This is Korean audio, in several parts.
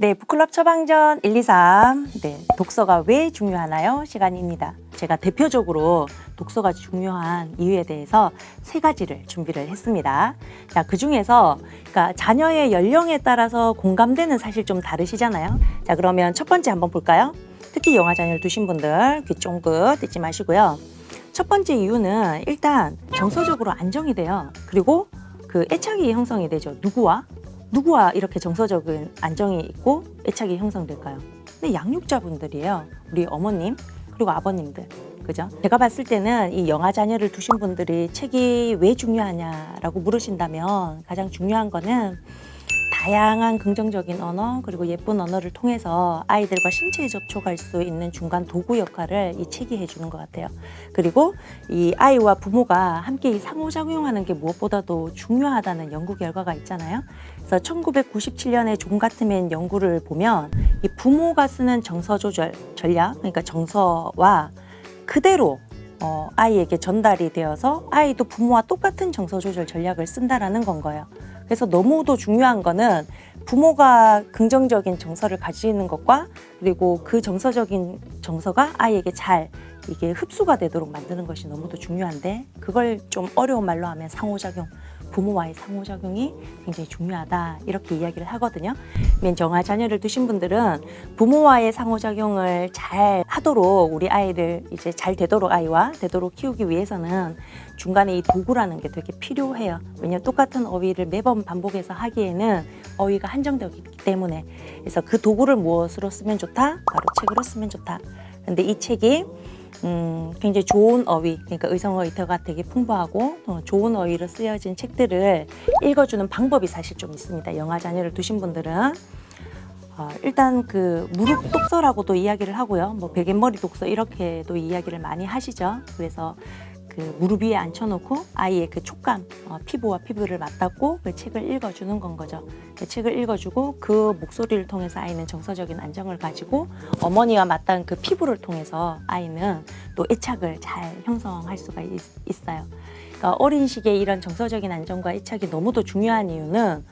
네, 북클럽 처방전 1, 2, 3. 네, 독서가 왜 중요하나요? 시간입니다. 제가 대표적으로 독서가 중요한 이유에 대해서 3가지를 준비를 했습니다. 자, 그 중에서 그러니까 자녀의 연령에 따라서 공감대는 사실 좀 다르시잖아요. 자, 그러면 첫 번째 한번 볼까요? 특히 영아 자녀를 두신 분들 귀 쫑긋 듣지 마시고요. 첫 번째 이유는 일단 정서적으로 안정이 돼요. 그리고 그 애착이 형성이 되죠. 누구와 이렇게 정서적인 안정이 있고 애착이 형성될까요? 근데 양육자분들이에요. 우리 어머님 그리고 아버님들. 그죠? 제가 봤을 때는 이 영아 자녀를 두신 분들이 책이 왜 중요하냐라고 물으신다면 가장 중요한 거는 다양한 긍정적인 언어 그리고 예쁜 언어를 통해서 아이들과 신체에 접촉할 수 있는 중간 도구 역할을 이 책이 해주는 것 같아요. 그리고 이 아이와 부모가 함께 이 상호작용하는 게 무엇보다도 중요하다는 연구 결과가 있잖아요. 그래서 1997년에 존 가트맨 연구를 보면 이 부모가 쓰는 정서 조절 전략, 그러니까 정서와 그대로 아이에게 전달이 되어서 아이도 부모와 똑같은 정서 조절 전략을 쓴다라는 건 거예요. 그래서 너무도 중요한 거는 부모가 긍정적인 정서를 가지는 것과 그리고 그 정서적인 정서가 아이에게 잘 이게 흡수가 되도록 만드는 것이 너무도 중요한데 그걸 좀 어려운 말로 하면 상호작용, 부모와의 상호작용이 굉장히 중요하다 이렇게 이야기를 하거든요. 영아 자녀를 두신 분들은 부모와의 상호작용을 잘 하도록 우리 아이를 이제 잘 되도록 아이와 되도록 키우기 위해서는 중간에 이 도구라는 게 되게 필요해요. 왜냐하면 똑같은 어휘를 매번 반복해서 하기에는 어휘가 한정되기 때문에 그래서 그 도구를 무엇으로 쓰면 좋다? 바로 책으로 쓰면 좋다. 근데 이 책이 굉장히 좋은 어휘, 그러니까 의성어 의터가 되게 풍부하고 좋은 어휘로 쓰여진 책들을 읽어주는 방법이 사실 좀 있습니다. 영아 자녀를 두신 분들은 일단 그 무릎 독서라고도 이야기를 하고요. 뭐 베갯머리 독서 이렇게도 이야기를 많이 하시죠. 그래서 그 무릎 위에 앉혀놓고 아이의 그 촉감, 피부와 피부를 맞닿고 그 책을 읽어주는 건 거죠. 그 책을 읽어주고 그 목소리를 통해서 아이는 정서적인 안정을 가지고 어머니와 맞닿은 그 피부를 통해서 아이는 또 애착을 잘 형성할 수가 있어요. 그러니까 어린 시기에 이런 정서적인 안정과 애착이 너무도 중요한 이유는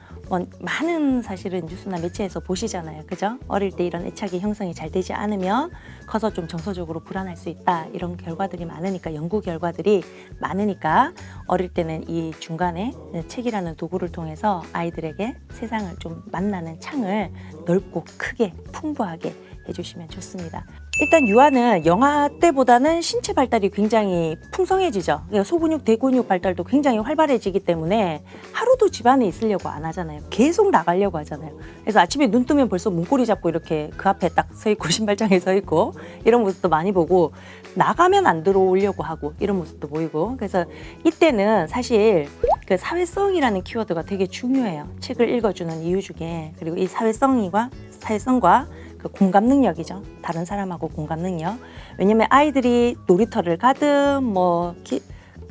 많은 사실은 뉴스나 매체에서 보시잖아요. 그죠? 어릴 때 이런 애착이 형성이 잘 되지 않으면 커서 좀 정서적으로 불안할 수 있다. 이런 결과들이 많으니까, 연구 결과들이 많으니까 어릴 때는 이 중간에 책이라는 도구를 통해서 아이들에게 세상을 좀 만나는 창을 넓고 크게 풍부하게 해주시면 좋습니다. 일단 유아는 영아 때보다는 신체 발달이 굉장히 풍성해지죠. 그러니까 소근육, 대근육 발달도 굉장히 활발해지기 때문에 하루도 집안에 있으려고 안 하잖아요. 계속 나가려고 하잖아요. 그래서 아침에 눈 뜨면 벌써 문고리 잡고 이렇게 그 앞에 딱 서 있고 신발장에 서 있고 이런 모습도 많이 보고 나가면 안 들어오려고 하고 이런 모습도 보이고 그래서 이때는 사실 그 사회성이라는 키워드가 되게 중요해요. 책을 읽어주는 이유 중에 그리고 이 사회성과 그 공감 능력이죠. 다른 사람하고 공감 능력. 왜냐면 아이들이 놀이터를 가든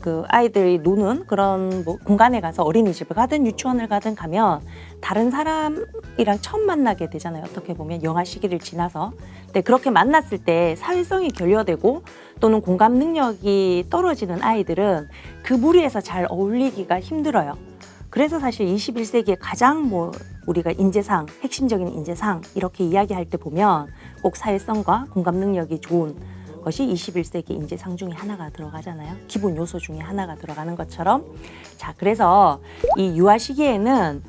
그 아이들이 노는 그런 공간에 가서 어린이집을 가든 유치원을 가든 가면 다른 사람이랑 처음 만나게 되잖아요. 어떻게 보면 영아 시기를 지나서. 근데 그렇게 만났을 때 사회성이 결여되고 또는 공감 능력이 떨어지는 아이들은 그 무리에서 잘 어울리기가 힘들어요. 그래서 사실 21세기에 가장 우리가 인재상, 핵심적인 인재상 이렇게 이야기할 때 보면 꼭 사회성과 공감 능력이 좋은 것이 21세기 인재상 중에 하나가 들어가잖아요. 기본 요소 중에 하나가 들어가는 것처럼. 자, 그래서 이 유아 시기에는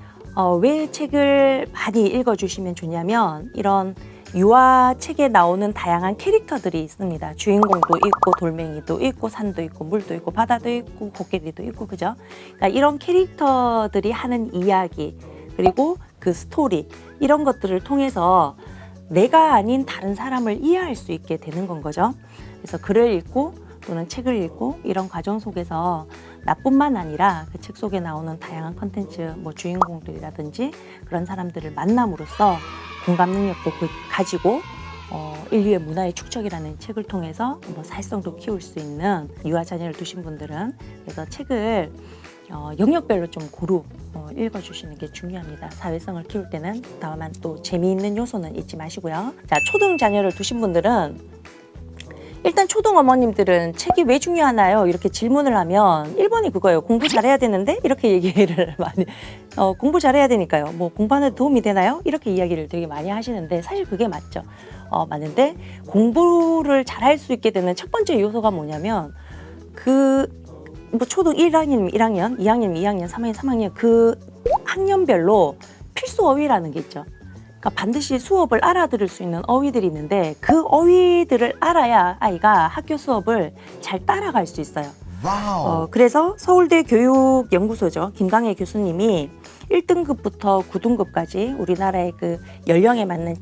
왜 책을 많이 읽어주시면 좋냐면 이런 유아 책에 나오는 다양한 캐릭터들이 있습니다. 주인공도 있고 돌멩이도 있고 산도 있고 물도 있고 바다도 있고 코끼리도 있고 그죠? 그러니까 이런 캐릭터들이 하는 이야기 그리고 그 스토리 이런 것들을 통해서 내가 아닌 다른 사람을 이해할 수 있게 되는 건 거죠. 그래서 글을 읽고 또는 책을 읽고 이런 과정 속에서 나뿐만 아니라 그 책 속에 나오는 다양한 컨텐츠 주인공들이라든지 그런 사람들을 만남으로써 공감 능력도 가지고 인류의 문화의 축적이라는 책을 통해서 사회성도 키울 수 있는 유아 자녀를 두신 분들은 그래서 책을 영역별로 좀 고루 읽어주시는 게 중요합니다. 사회성을 키울 때는 다만 또 재미있는 요소는 잊지 마시고요. 자, 초등 자녀를 두신 분들은 일단 초등 어머님들은 책이 왜 중요하나요? 이렇게 질문을 하면 1번이 그거예요. 공부 잘해야 되는데? 이렇게 얘기를 많이 공부 잘해야 되니까요. 뭐 공부하는 데 도움이 되나요? 이렇게 이야기를 되게 많이 하시는데 사실 그게 맞죠. 맞는데 공부를 잘할 수 있게 되는 첫 번째 요소가 뭐냐면 뭐 초등 1학년, 1학년, 2학년, 2학년, 3학년, 3학년 그 학년별로 필수 어휘라는 게 있죠. 그러니까 반드시 수업을 알아들을 수 있는 어휘들이 있는데 그 어휘들을 알아야 아이가 학교 수업을 잘 따라갈 수 있어요. 그래서 서울대 교육연구소죠. 김강혜 교수님이 1등급부터 9등급까지 우리나라의 그 연령에 맞는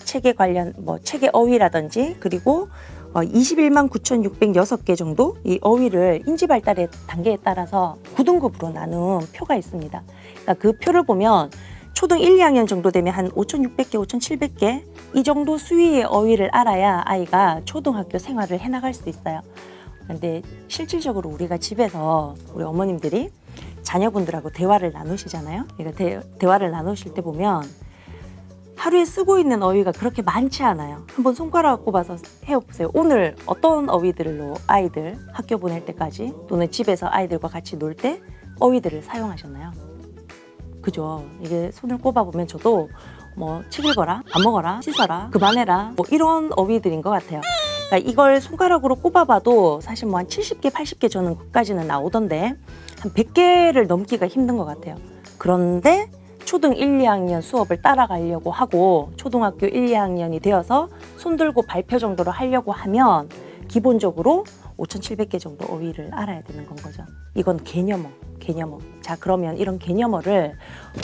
책에 관련 뭐 책의 어휘라든지 그리고 21만 9,606개 정도 이 어휘를 인지 발달의 단계에 따라서 9등급으로 나눈 표가 있습니다. 그러니까 그 표를 보면 초등 1, 2학년 정도 되면 한 5,600개, 5,700개 이 정도 수위의 어휘를 알아야 아이가 초등학교 생활을 해나갈 수 있어요. 그런데 실질적으로 우리가 집에서 우리 어머님들이 자녀분들하고 대화를 나누시잖아요. 그러니까 대화를 나누실 때 보면 하루에 쓰고 있는 어휘가 그렇게 많지 않아요. 한번 손가락 꼽아서 해보세요. 오늘 어떤 어휘들로 아이들 학교 보낼 때까지 또는 집에서 아이들과 같이 놀 때 어휘들을 사용하셨나요? 그죠? 이게 손을 꼽아보면 저도 뭐 책 읽어라, 밥 먹어라, 씻어라, 그만해라 뭐 이런 어휘들인 것 같아요. 그러니까 이걸 손가락으로 꼽아봐도 사실 뭐 한 70개, 80개 저는 그까지는 나오던데 한 100개를 넘기가 힘든 것 같아요. 그런데 초등 1, 2학년 수업을 따라가려고 하고 초등학교 1, 2학년이 되어서 손들고 발표 정도로 하려고 하면 기본적으로 5,700개 정도 어휘를 알아야 되는 건 거죠. 이건 개념어. 자, 그러면 이런 개념어를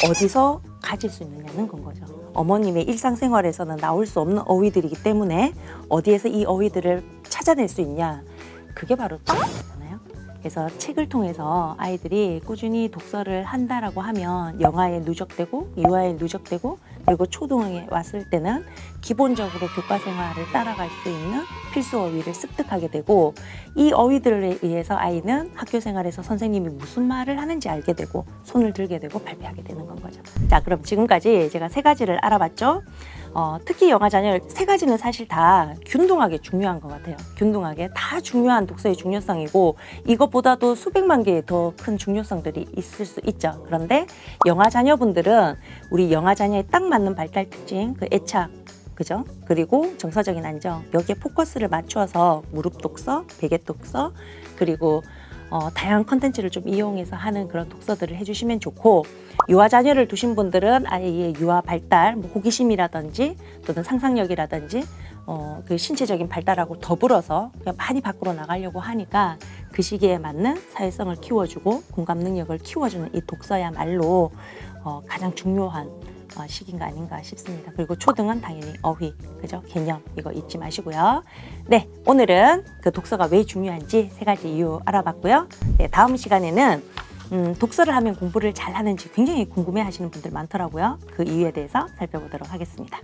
어디서 가질 수 있느냐는 건 거죠. 어머님의 일상생활에서는 나올 수 없는 어휘들이기 때문에 어디에서 이 어휘들을 찾아낼 수 있냐. 그게 바로 독서잖아요. 그래서 책을 통해서 아이들이 꾸준히 독서를 한다라고 하면 영아에 누적되고 유아에 누적되고 그리고 초등에 왔을 때는 기본적으로 교과 생활을 따라갈 수 있는 필수 어휘를 습득하게 되고 이 어휘들에 의해서 아이는 학교 생활에서 선생님이 무슨 말을 하는지 알게 되고 손을 들게 되고 발표하게 되는 건 거죠. 자, 그럼 지금까지 제가 3가지를 알아봤죠. 특히 영아 자녀 3가지는 사실 다 균등하게 중요한 것 같아요. 균등하게 다 중요한 독서의 중요성이고 이것보다도 수백만 개의 더 큰 중요성들이 있을 수 있죠. 그런데 영아 자녀분들은 우리 영아 자녀에 딱 맞는 발달 특징, 그 애착, 그죠? 그리고 정서적인 안정, 여기에 포커스를 맞춰서 무릎 독서, 베개 독서, 그리고 다양한 컨텐츠를 좀 이용해서 하는 그런 독서들을 해주시면 좋고 유아 자녀를 두신 분들은 아이의 유아 발달, 뭐 호기심이라든지 또는 상상력이라든지 그 신체적인 발달하고 더불어서 그냥 많이 밖으로 나가려고 하니까 그 시기에 맞는 사회성을 키워주고 공감 능력을 키워주는 이 독서야말로 가장 중요한 시기가 아닌가 싶습니다. 그리고 초등은 당연히 어휘, 그죠? 개념 이거 잊지 마시고요. 네, 오늘은 그 독서가 왜 중요한지 3가지 이유 알아봤고요. 네, 다음 시간에는 독서를 하면 공부를 잘 하는지 굉장히 궁금해 하시는 분들 많더라고요. 그 이유에 대해서 살펴보도록 하겠습니다.